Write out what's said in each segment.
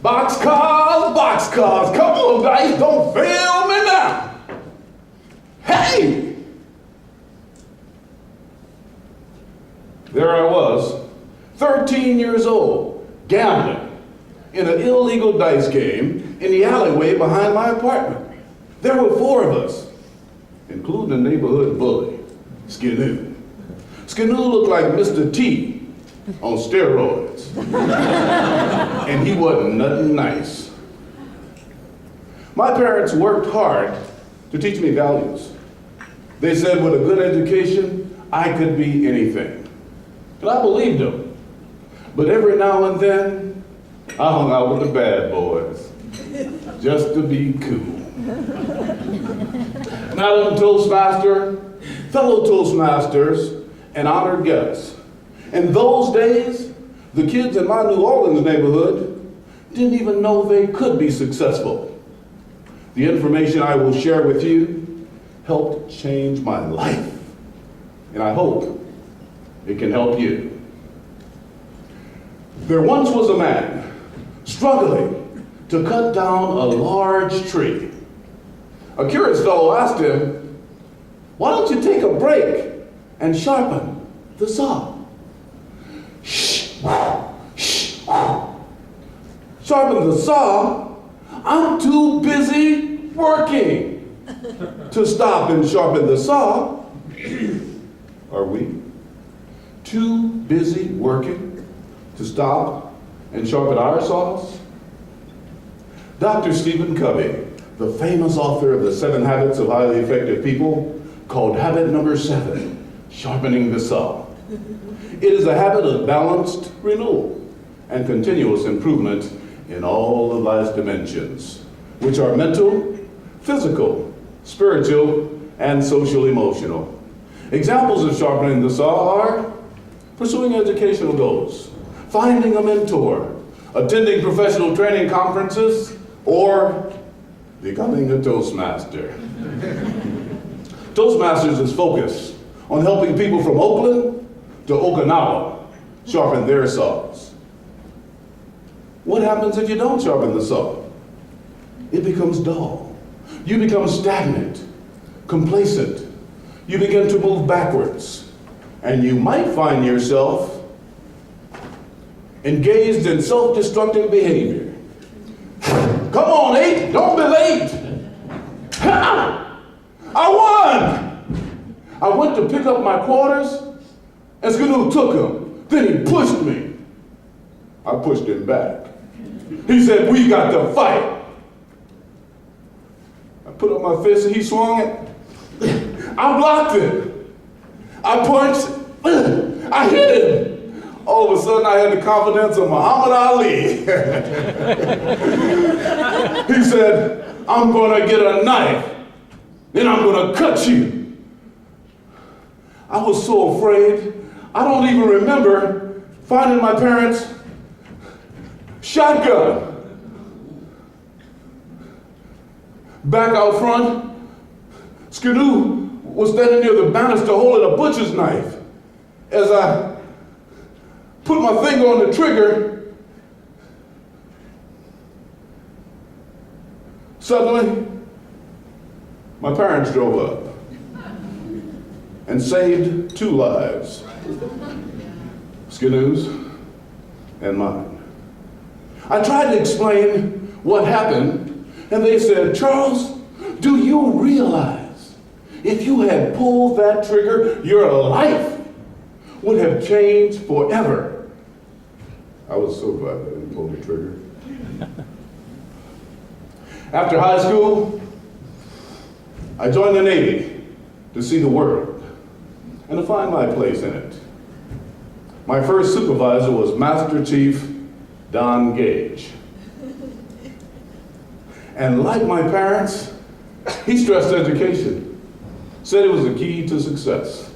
Boxcars, come on, Dice, don't fail me now. Hey! There I was, 13 years old, gambling in an illegal dice game in the alleyway behind my apartment. There were 4 of us, including the neighborhood bully, Skinoo. Skinoo looked like Mr. T on steroids, and he wasn't nothing nice. My parents worked hard to teach me values. They said with a good education, I could be anything. And I believed them. But every now and then, I hung out with the bad boys, just to be cool. Now I'm Toastmaster, fellow Toastmasters, and honored guests. In those days, the kids in my New Orleans neighborhood didn't even know they could be successful. The information I will share with you helped change my life, and I hope it can help you. There once was a man struggling to cut down a large tree. A curious fellow asked him, "Why don't you take a break and sharpen the saw?" "Shh, shh. Sharpen the saw? I'm too busy working to stop and sharpen the saw." Are we too busy working to stop and sharpen our saws? Dr. Stephen Covey, the famous author of the 7 Habits of Highly Effective People, called habit number 7, sharpening the saw. It is a habit of balanced renewal and continuous improvement in all of life's dimensions, which are mental, physical, spiritual, and social-emotional. Examples of sharpening the saw are pursuing educational goals, finding a mentor, attending professional training conferences, or becoming a Toastmaster. Toastmasters is focused on helping people from Oakland to Okinawa sharpen their saws. What happens if you don't sharpen the saw? It becomes dull. You become stagnant, complacent. You begin to move backwards, and you might find yourself engaged in self-destructive behavior. Come on, 8, don't be late. I won! I went to pick up my quarters, and Skinoo took them. Then he pushed me. I pushed him back. He said, "We got to fight." I put up my fist and he swung it. I blocked it. I punched. I hit him. All of a sudden, I had the confidence of Muhammad Ali. He said, "I'm going to get a knife and I'm going to cut you." I was so afraid, I don't even remember finding my parents' shotgun. Back out front, Skinoo was standing near the banister holding a butcher's knife. As I put my finger on the trigger, suddenly, my parents drove up and saved 2 lives, Skinoo's and mine. I tried to explain what happened, and they said, "Charles, do you realize if you had pulled that trigger, your life would have changed forever?" I was so glad I didn't pull the trigger. After high school, I joined the Navy to see the world and to find my place in it. My first supervisor was Master Chief Don Gage. And like my parents, he stressed education, said it was the key to success.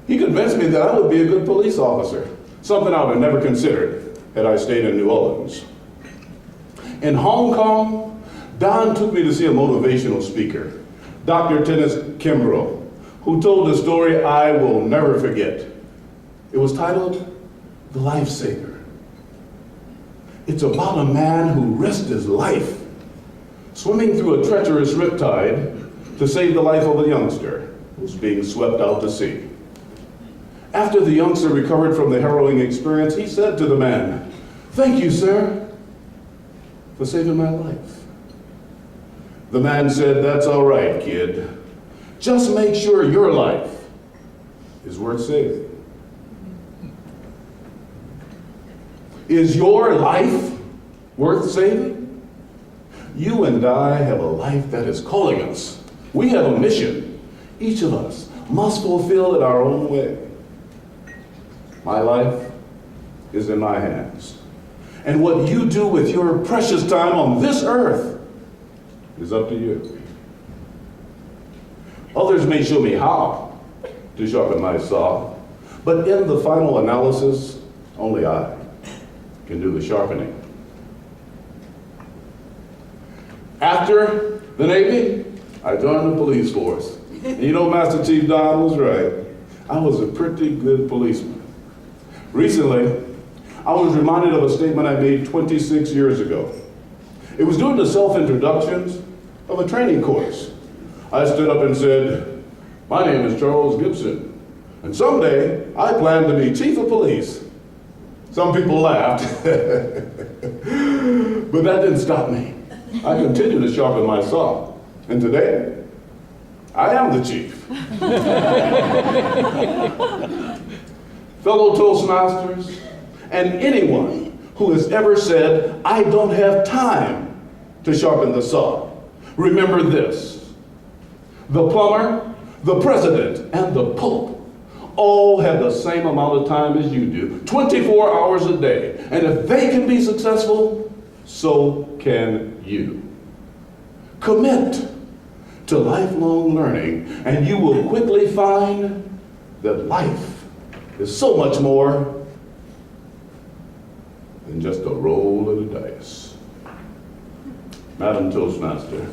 He convinced me that I would be a good police officer, something I would have never considered had I stayed in New Orleans. In Hong Kong, Don took me to see a motivational speaker, Dr. Tennis Kimbrough, who told a story I will never forget. It was titled, "The Lifesaver." It's about a man who risked his life swimming through a treacherous riptide to save the life of a youngster who was being swept out to sea. After the youngster recovered from the harrowing experience, he said to the man, "Thank you, sir, for saving my life." The man said, "That's all right, kid. Just make sure your life is worth saving." Is your life worth saving? You and I have a life that is calling us. We have a mission. Each of us must fulfill it our own way. My life is in my hands. And what you do with your precious time on this earth is up to you. Others may show me how to sharpen my saw, but in the final analysis, only I can do the sharpening. After the Navy, I joined the police force. And you know, Master Chief Don was right. I was a pretty good policeman. Recently, I was reminded of a statement I made 26 years ago. It was during the self-introductions of a training course. I stood up and said, "My name is Charles Gibson, and someday I plan to be chief of police." Some people laughed, but that didn't stop me. I continued to sharpen my saw, and today, I am the chief. Fellow Toastmasters, and anyone who has ever said, "I don't have time to sharpen the saw," remember this: the plumber, the president, and the pope all have the same amount of time as you do, 24 hours a day. And if they can be successful, so can you. Commit to lifelong learning, and you will quickly find that life is so much more than just a roll of the dice. Madam Toastmaster.